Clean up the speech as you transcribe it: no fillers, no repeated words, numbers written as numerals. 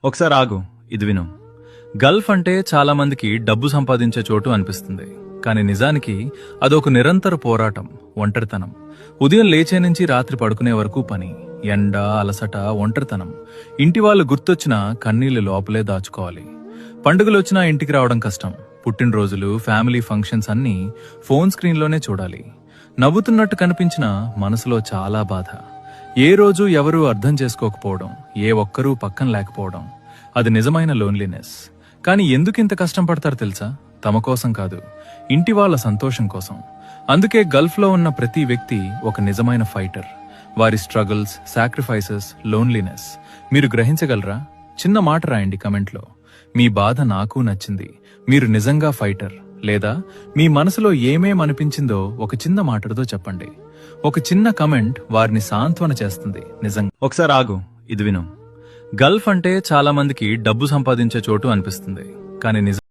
ఒకసారి ఆగు, ఇది విను. గల్ఫ్ అంటే చాలా మందికి డబ్బు సంపాదించే చోటు అనిపిస్తుంది. కానీ నిజానికి అదొక నిరంతర పోరాటం, ఒంటరితనం. ఉదయం లేచే నుంచి రాత్రి పడుకునే వరకు పని, ఎండ, అలసట, ఒంటరితనం. ఇంటి వాళ్ళు గుర్తొచ్చినా కన్నీళ్లు లోపలే దాచుకోవాలి. పండుగలొచ్చినా ఇంటికి రావడం కష్టం. పుట్టినరోజులు, ఫ్యామిలీ ఫంక్షన్స్ అన్నీ ఫోన్ స్క్రీన్లోనే చూడాలి. నవ్వుతున్నట్టు కనిపించినా మనసులో చాలా బాధ. ఏ రోజు ఎవరూ అర్థం చేసుకోకపోవడం, ఏ ఒక్కరూ పక్కన లేకపోవడం, అది నిజమైన లోన్లీనెస్. కానీ ఎందుకింత కష్టం పడతారు తెలుసా? తమ కోసం కాదు, ఇంటి వాళ్ళ సంతోషం కోసం. అందుకే గల్ఫ్లో ఉన్న ప్రతి వ్యక్తి ఒక నిజమైన ఫైటర్. వారి స్ట్రగుల్స్, సాక్రిఫైసెస్, లోన్లీనెస్ మీరు గ్రహించగలరా? చిన్న మాట రాయండి కమెంట్లో. మీ బాధ నాకు నచ్చింది, మీరు నిజంగా ఫైటర్. లేదా మీ మనసులో ఏమేం అనిపించిందో ఒక చిన్న మాటతో చెప్పండి. ఒక చిన్న కమెంట్ వారిని సాంత్వన చేస్తుంది నిజంగా. ఒకసారి ఆగు, ఇది విను. గల్ఫ్ అంటే చాలా మందికి డబ్బు సంపాదించే చోటు అనిపిస్తుంది. కానీ